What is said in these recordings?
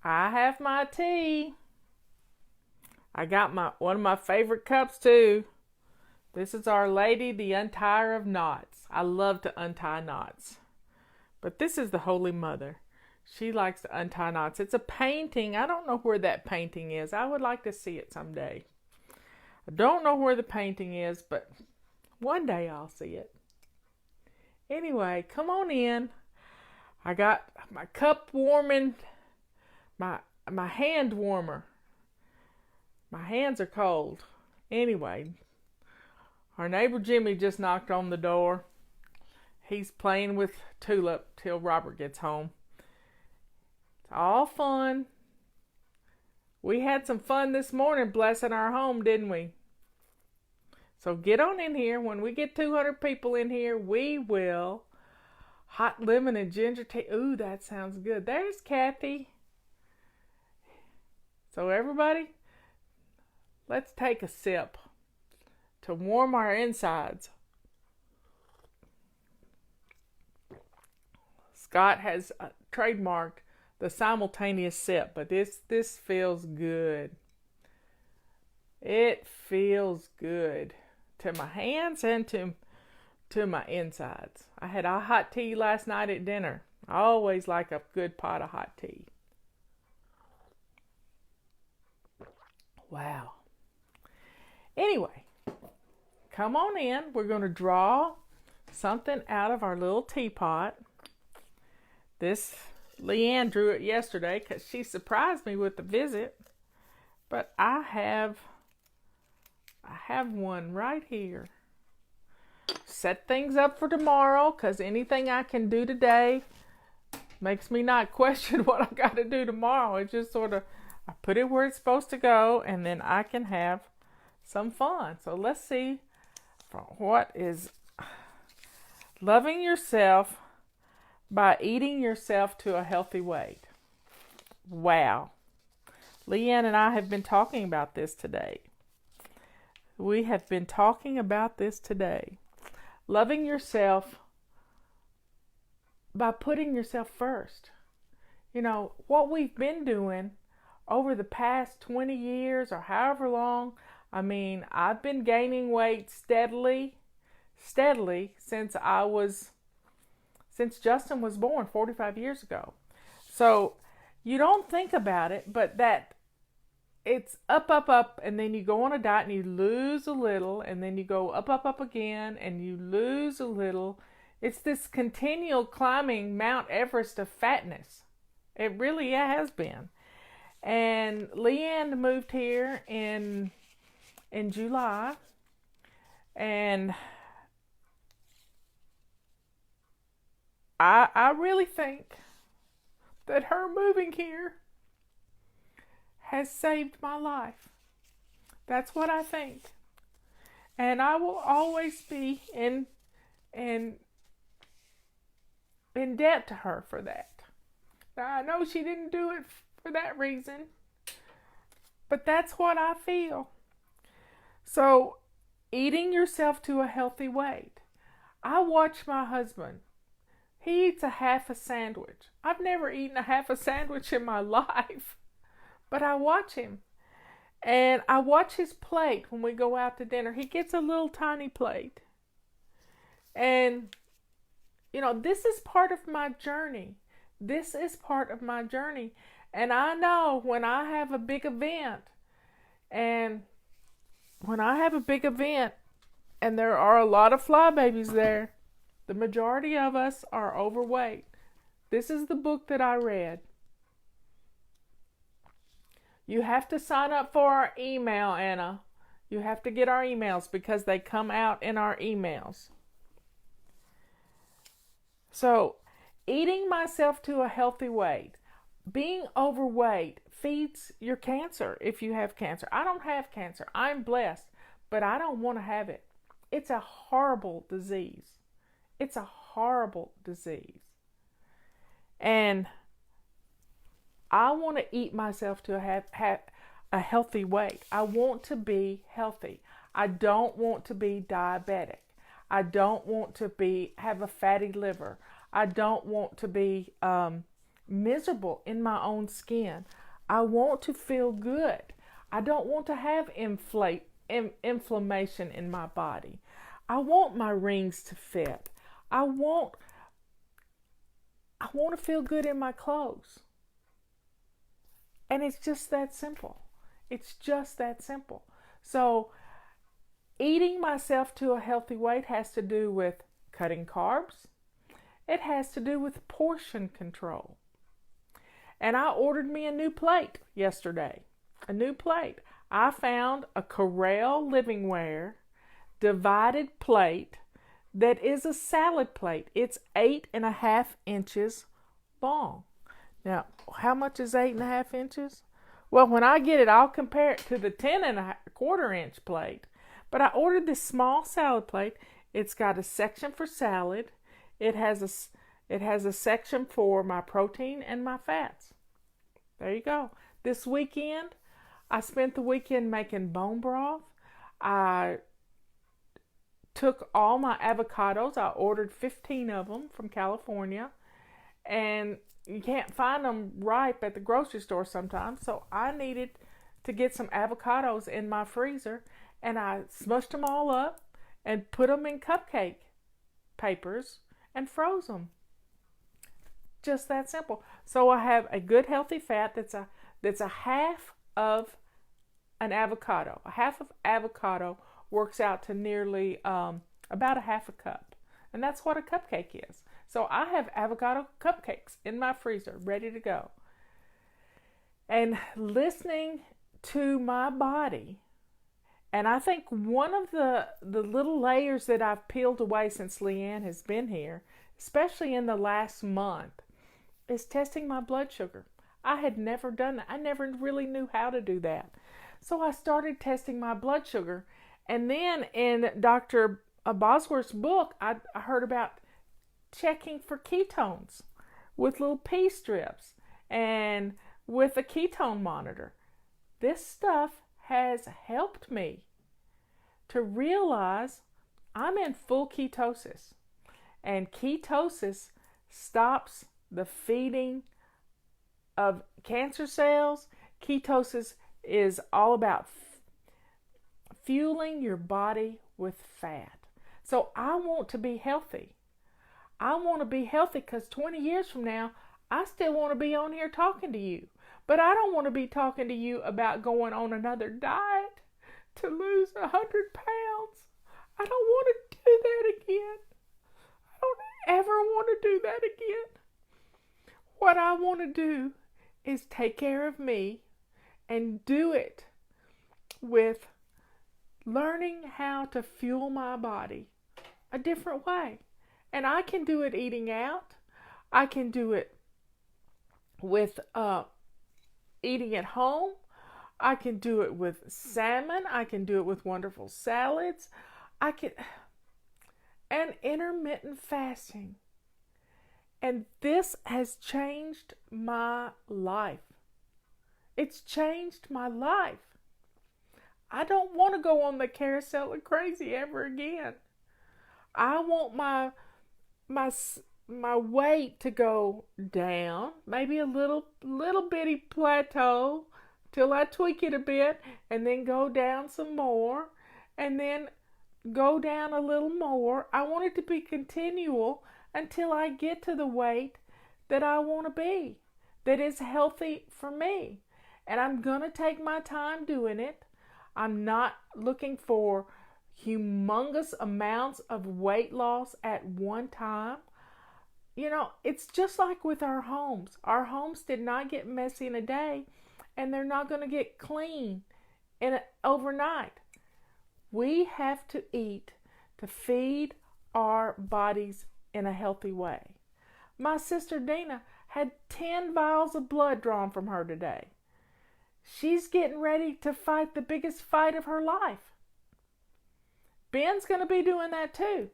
I have my tea. I got one of my favorite cups too. This is Our Lady, the Untier of Knots. I love to untie knots. But this is the Holy Mother. She likes to untie knots. It's a painting. I don't know where that painting is. I would like to see it someday. I don't know where the painting is, but one day I'll see it. Anyway, come on in. I got my cup warming, my hand warmer. My hands are cold. Anyway, our neighbor Jimmy just knocked on the door. He's playing with Tulip till Robert gets home. It's all fun. We had some fun this morning blessing our home, didn't we? So get on in here. When we get 200 people in here, we will hot lemon and ginger tea. Ooh, that sounds good. There's Kathy. So everybody, let's take a sip to warm our insides. Scott has trademarked the simultaneous sip, but this feels good. It feels good to my hands and to my insides. I had a hot tea last night at dinner. I always like a good pot of hot tea. Wow. Anyway, come on in. We're going to draw something out of our little teapot. Leanne drew it yesterday because she surprised me with the visit. But I have one right here. Set things up for tomorrow because anything I can do today makes me not question what I got to do tomorrow. It's just sort of, I put it where it's supposed to go and then I can have some fun. So let's see what is loving yourself by eating yourself to a healthy weight. Wow. Leanne and I have been talking about this today. We have been talking about this today. Loving yourself by putting yourself first. You know, what we've been doing over the past 20 years or however long, I mean, I've been gaining weight steadily since Justin was born 45 years ago. So you don't think about it, but that it's up, and then you go on a diet and you lose a little, and then you go up again, and you lose a little. It's this continual climbing Mount Everest of fatness. It really has been. And Leanne moved here in July, and I really think that her moving here has saved my life. That's what I think. And I will always be in debt to her for that. Now, I know she didn't do it for that reason, but that's what I feel. So, eating yourself to a healthy weight. I watch my husband. He eats a half a sandwich. I've never eaten a half a sandwich in my life. But I watch him. And I watch his plate when we go out to dinner. He gets a little tiny plate. And, you know, this is part of my journey. This is part of my journey. And I know when I have a big event, and there are a lot of fly babies there, the majority of us are overweight. This is the book that I read. You have to sign up for our email, Anna. You have to get our emails because they come out in our emails. So, eating myself to a healthy weight. Being overweight feeds your cancer if you have cancer. I don't have cancer. I'm blessed, but I don't want to have it. It's a horrible disease. It's a horrible disease. And I want to eat myself to have a healthy weight. I want to be healthy. I don't want to be diabetic. I don't want to have a fatty liver. I don't want to be miserable in my own skin. I want to feel good. I don't want to have inflammation in my body. I want my rings to fit. I want to feel good in my clothes. And it's just that simple. It's just that simple. So eating myself to a healthy weight has to do with cutting carbs. It has to do with portion control. And I ordered me a new plate yesterday. A new plate. I found a Corral Livingware divided plate that is a salad plate. It's 8.5 inches long. Now, how much is 8.5 inches? Well, when I get it, I'll compare it to the 10.25 inch plate. But I ordered this small salad plate. It's got a section for salad. It has a section for my protein and my fats. There you go. This weekend, I spent the weekend making bone broth. I took all my avocados. I ordered 15 of them from California. And you can't find them ripe at the grocery store sometimes. So I needed to get some avocados in my freezer. And I smushed them all up and put them in cupcake papers and froze them. Just that simple. So I have a good healthy fat that's a half of an avocado. A half of avocado works out to nearly about a half a cup. And that's what a cupcake is. So I have avocado cupcakes in my freezer ready to go. And listening to my body, and I think one of the little layers that I've peeled away since Leanne has been here, especially in the last month, is testing my blood sugar. I had never done that. I never really knew how to do that. So I started testing my blood sugar. And then in Dr. Bosworth's book, I heard about checking for ketones with little pea strips and with a ketone monitor. This stuff has helped me to realize I'm in full ketosis. And ketosis stops the feeding of cancer cells. Ketosis is all about fueling your body with fat. So I want to be healthy. I want to be healthy because 20 years from now, I still want to be on here talking to you. But I don't want to be talking to you about going on another diet to lose 100 pounds. I don't want to do that again. I don't ever want to do that again. What I want to do is take care of me and do it with learning how to fuel my body a different way. And I can do it eating out. I can do it with eating at home. I can do it with salmon. I can do it with wonderful salads. And intermittent fasting. And this has changed my life. It's changed my life. I don't want to go on the carousel of crazy ever again. I want my weight to go down, maybe a little bitty plateau till I tweak it a bit, and then go down some more, and then go down a little more. I want it to be continual until I get to the weight that I want to be, that is healthy for me. And I'm going to take my time doing it. I'm not looking for humongous amounts of weight loss at one time. You know, it's just like with our homes. Our homes did not get messy in a day, and they're not going to get clean overnight. We have to eat to feed our bodies in a healthy way. My sister Dina had 10 vials of blood drawn from her today. She's getting ready to fight the biggest fight of her life. Ben's going to be doing that too.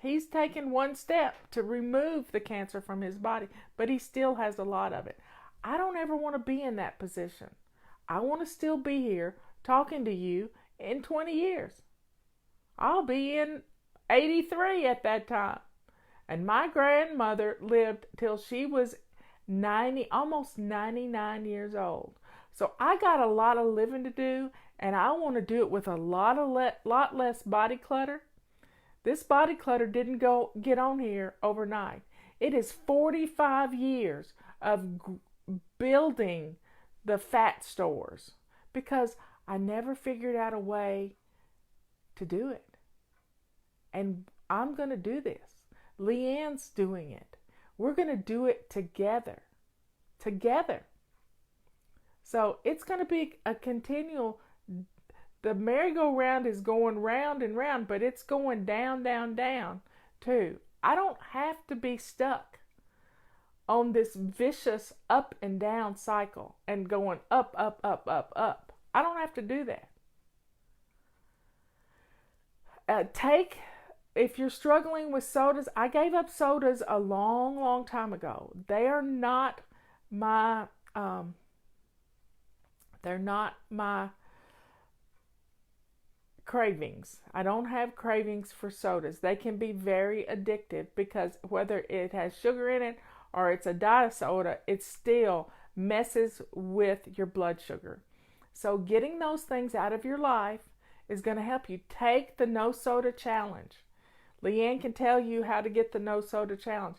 He's taken one step to remove the cancer from his body, but he still has a lot of it. I don't ever want to be in that position. I want to still be here talking to you in 20 years. I'll be in 83 at that time. And my grandmother lived till she was almost 99 years old. So I got a lot of living to do, and I want to do it with a lot less body clutter. This body clutter didn't get on here overnight. It is 45 years of building the fat stores because I never figured out a way to do it. And I'm going to do this. Leanne's doing it. We're going to do it together. So it's going to be a continual, the merry-go-round is going round and round, but it's going down, down, down too. I don't have to be stuck on this vicious up and down cycle and going up, up, up, up, up. I don't have to do that. If you're struggling with sodas, I gave up sodas a long, long time ago. They are not my cravings. I don't have cravings for sodas. They can be very addictive because whether it has sugar in it or it's a diet soda, it still messes with your blood sugar. So getting those things out of your life is going to help you. Take the no soda challenge. Leanne can tell you how to get the no soda challenge.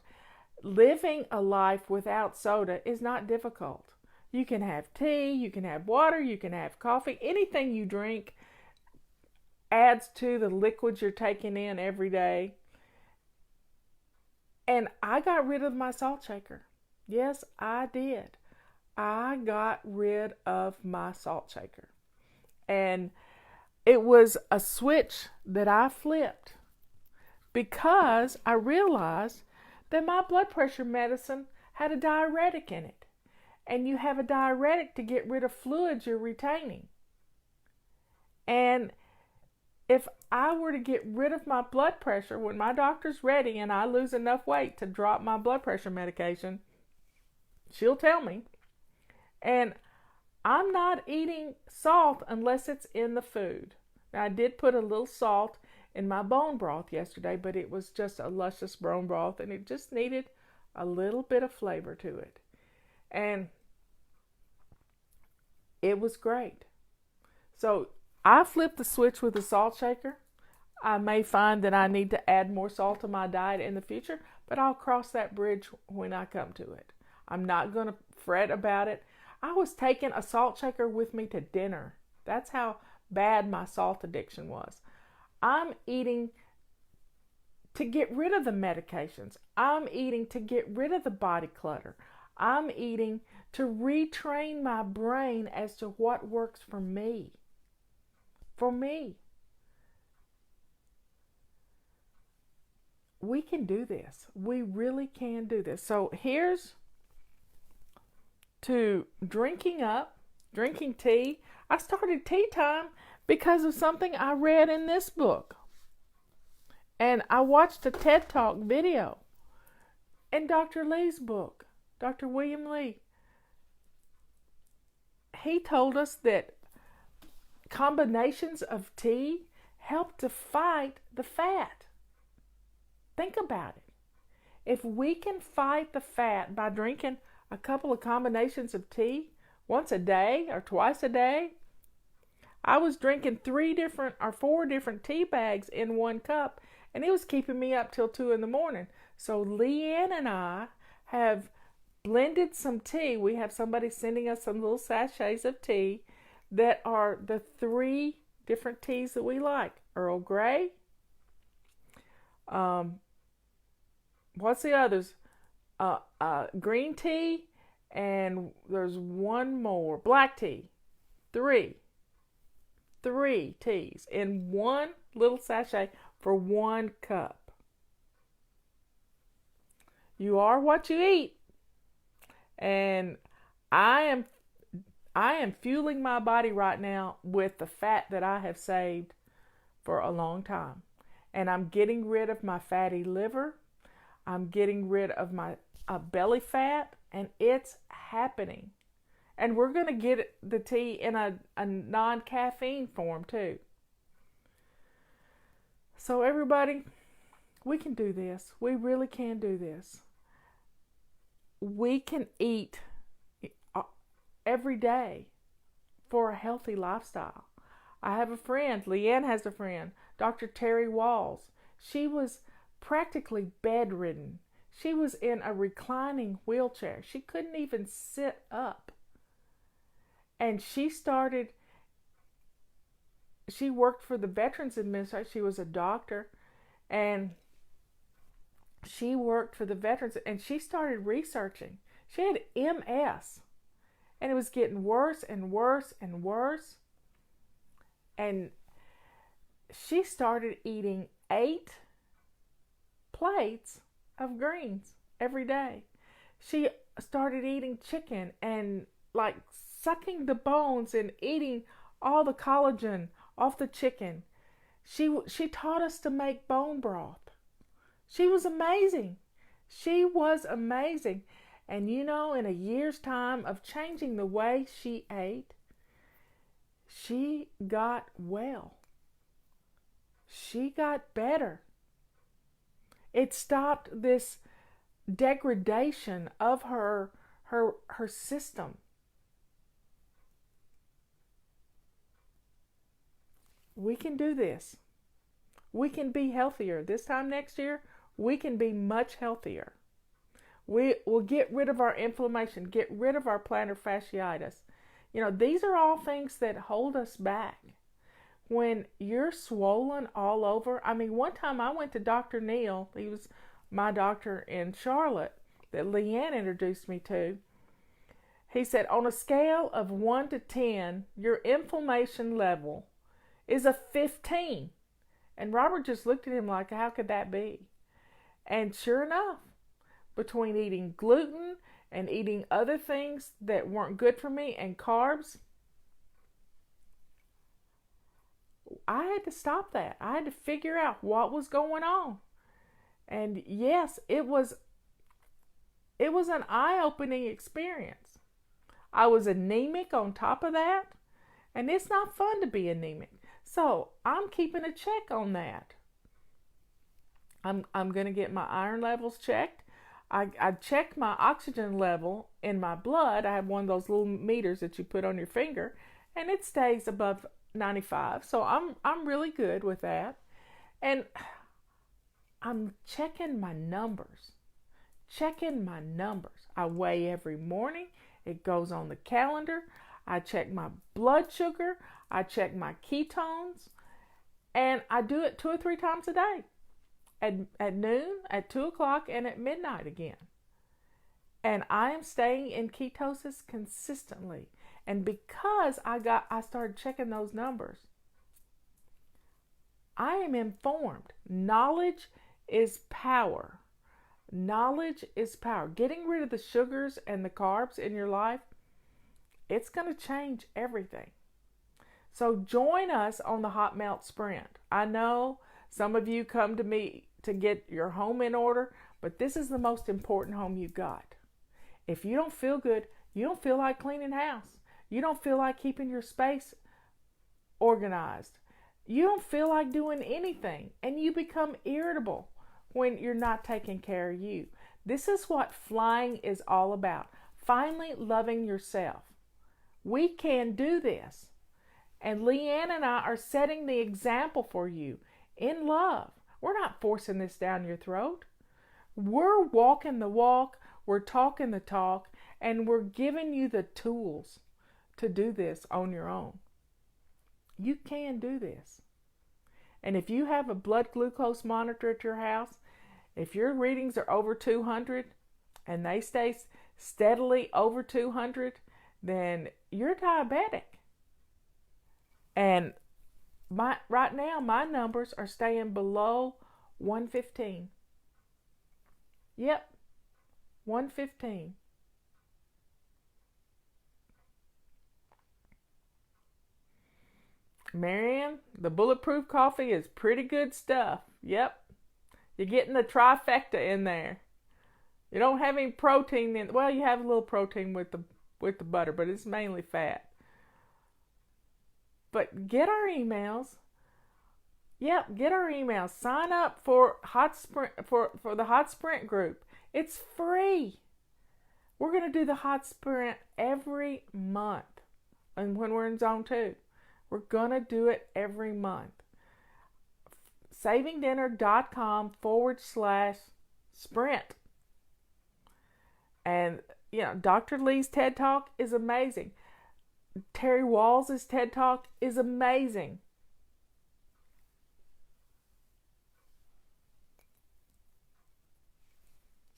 Living a life without soda is not difficult. You can have tea, you can have water, you can have coffee. Anything you drink adds to the liquids you're taking in every day. And I got rid of my salt shaker. Yes, I did. I got rid of my salt shaker. And it was a switch that I flipped because I realized that my blood pressure medicine had a diuretic in it. And you have a diuretic to get rid of fluids you're retaining. And if I were to get rid of my blood pressure when my doctor's ready and I lose enough weight to drop my blood pressure medication, she'll tell me. And I'm not eating salt unless it's in the food. Now, I did put a little salt in my bone broth yesterday, but it was just a luscious bone broth and it just needed a little bit of flavor to it. And it was great. So I flipped the switch with the salt shaker. I may find that I need to add more salt to my diet in the future, but I'll cross that bridge when I come to it. I'm not going to fret about it. I was taking a salt shaker with me to dinner. That's how bad my salt addiction was. I'm eating to get rid of the medications. I'm eating to get rid of the body clutter. I'm eating to retrain my brain as to what works for me. For me. We can do this. We really can do this. So here's to drinking tea. I started tea time because of something I read in this book. And I watched a TED Talk video in Dr. Lee's book, Dr. William Lee. He told us that combinations of tea help to fight the fat. Think about it. If we can fight the fat by drinking a couple of combinations of tea once a day or twice a day, I was drinking 4 different tea bags in one cup, and it was keeping me up till 2 a.m. So Leanne and I have blended some tea. We have somebody sending us some little sachets of tea that are the 3 different teas that we like. Earl Grey. What's the others? Green tea, and there's one more. Black tea. 3 teas in one little sachet for 1 cup. You are what you eat. And I am fueling my body right now with the fat that I have saved for a long time. And I'm getting rid of my fatty liver. I'm getting rid of my belly fat, and it's happening. And we're going to get the tea in a non-caffeine form too. So everybody, we can do this. We really can do this. we can eat every day for a healthy lifestyle. I have a friend, Leanne has a friend, Dr. Terry Walls. She was practically bedridden. She was in a reclining wheelchair. She couldn't even sit up. And she worked for the Veterans Administration. She was a doctor, and she worked for the veterans, and she started researching. She had MS, and it was getting worse and worse and worse. And she started eating 8 plates of greens every day. She started eating chicken and like sucking the bones and eating all the collagen off the chicken. She taught us to make bone broth. She was amazing. She was amazing. And you know, in a year's time of changing the way she ate, she got well. She got better. It stopped this degradation of her system. We can do this. We can be healthier. This time next year, we can be much healthier. We will get rid of our inflammation, get rid of our plantar fasciitis. You know, these are all things that hold us back. When you're swollen all over, I mean, one time I went to Dr. Neal, he was my doctor in Charlotte that Leanne introduced me to. He said, on a scale of 1 to 10, your inflammation level is a 15. And Robert just looked at him like, how could that be? And sure enough, between eating gluten and eating other things that weren't good for me and carbs, I had to stop that. I had to figure out what was going on. And yes, it was an eye-opening experience. I was anemic on top of that, and it's not fun to be anemic. So I'm keeping a check on that. I'm going to get my iron levels checked. I checked my oxygen level in my blood. I have one of those little meters that you put on your finger, and it stays above 95. So I'm really good with that. And I'm checking my numbers. I weigh every morning. It goes on the calendar. I check my blood sugar. I check my ketones. And I do it 2 or 3 times a day. At noon, at 2 o'clock, and at midnight again. And I am staying in ketosis consistently. And because I started checking those numbers, I am informed. Knowledge is power. Knowledge is power. Getting rid of the sugars and the carbs in your life, it's going to change everything. So join us on the Hot Melt Sprint. I know some of you come to me to get your home in order, but this is the most important home you got. If you don't feel good, you don't feel like cleaning house. You don't feel like keeping your space organized. You don't feel like doing anything, and you become irritable when you're not taking care of you. This is what flying is all about. Finally loving yourself. We can do this. And Leanne and I are setting the example for you in love. We're not forcing this down your throat. We're walking the walk, we're talking the talk, and we're giving you the tools to do this on your own. You can do this. And if you have a blood glucose monitor at your house, if your readings are over 200 and they stay steadily over 200, then you're diabetic. And right now, my numbers are staying below 115. Yep, 115. Marianne, the bulletproof coffee is pretty good stuff. Yep, you're getting the trifecta in there. You don't have any protein in. Well, you have a little protein with the butter, but it's mainly fat. But get our emails. Yep, get our emails. Sign up for Hot Sprint for the Hot Sprint group. It's free. We're going to do the hot sprint every month. And when we're in zone 2, we're going to do it every month. savingdinner.com/sprint. And, Dr. Lee's TED Talk is amazing. Terry Walls' TED Talk is amazing.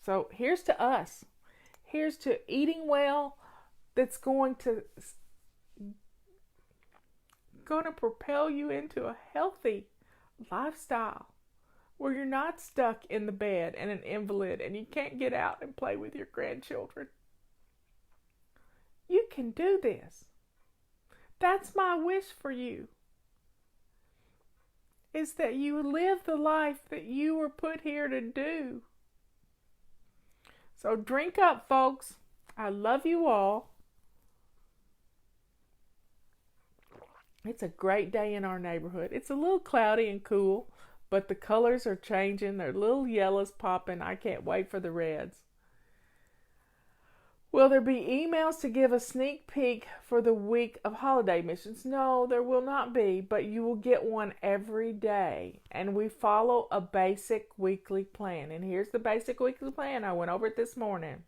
So here's to us. Here's to eating well that's going to propel you into a healthy lifestyle where you're not stuck in the bed and an invalid and you can't get out and play with your grandchildren. You can do this. That's my wish for you, is that you live the life that you were put here to do. So drink up, folks. I love you all. It's a great day in our neighborhood. It's a little cloudy and cool, but the colors are changing. There are little yellows popping. I can't wait for the reds. Will there be emails to give a sneak peek for the week of holiday missions? No, there will not be, but you will get one every day. And we follow a basic weekly plan. And here's the basic weekly plan. I went over it this morning.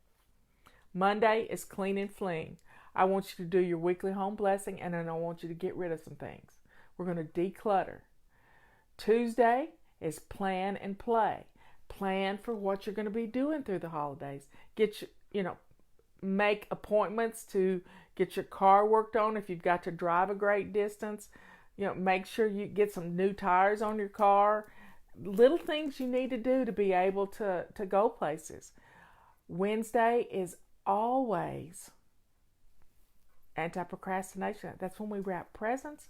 Monday is clean and fling. I want you to do your weekly home blessing, and then I want you to get rid of some things. We're going to declutter. Tuesday is plan and play. Plan for what you're going to be doing through the holidays. Make appointments to get your car worked on if you've got to drive a great distance. Make sure you get some new tires on your car. Little things you need to do to be able to go places. Wednesday is always anti-procrastination. That's when we wrap presents.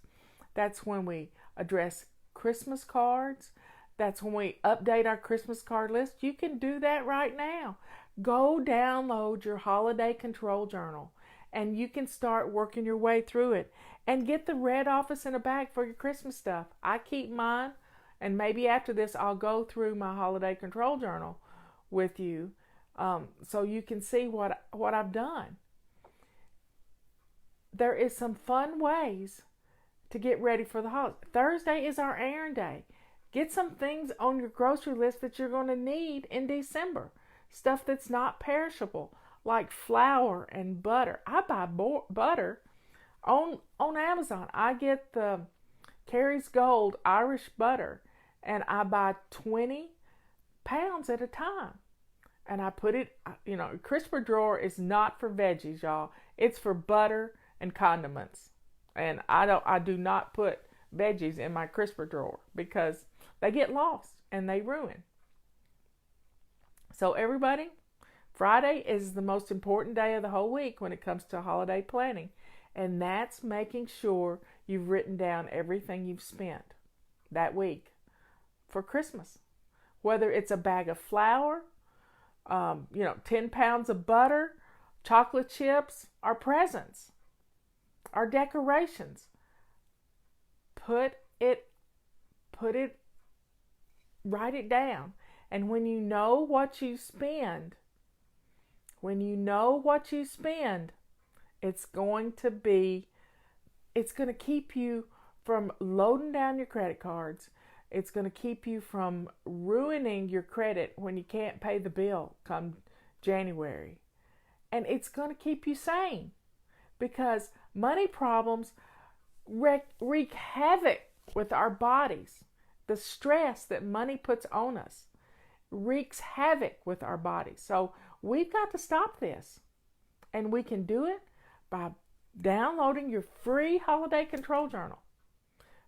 That's when we address Christmas cards. That's when we update our Christmas card list. You can do that right now. Go download your holiday control journal and you can start working your way through it and get the red office in a bag for your Christmas stuff. I keep mine, and maybe after this I'll go through my holiday control journal with you so you can see what I've done. There is some fun ways to get ready for the holidays. Thursday is our errand day. Get some things on your grocery list that you're going to need in December. Stuff that's not perishable, like flour and butter. I buy butter on Amazon. I get the Carrie's Gold Irish butter, and I buy 20 pounds at a time. And I put it, crisper drawer is not for veggies, y'all. It's for butter and condiments. And I do not put veggies in my crisper drawer because they get lost and they ruin. So everybody, Friday is the most important day of the whole week when it comes to holiday planning. And that's making sure you've written down everything you've spent that week for Christmas. Whether it's a bag of flour, 10 pounds of butter, chocolate chips, or presents, or decorations. Write it down. And when you know what you spend, it's going to keep you from loading down your credit cards. It's going to keep you from ruining your credit when you can't pay the bill come January. And it's going to keep you sane, because money problems wreak havoc with our bodies. The stress that money puts on us wreaks havoc with our bodies. So we've got to stop this. And we can do it by downloading your free holiday control journal.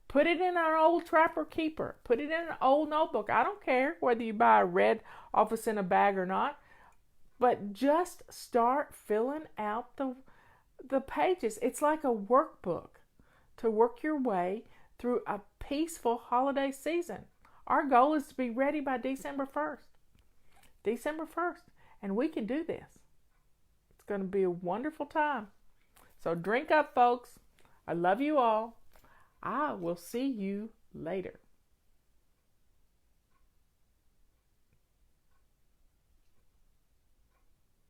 Put it in our old Trapper Keeper. Put it in an old notebook. I don't care whether you buy a red office in a bag or not. But just start filling out the pages. It's like a workbook to work your way through a peaceful holiday season. Our goal is to be ready by December 1st. December 1st. And we can do this. It's going to be a wonderful time. So drink up, folks. I love you all. I will see you later.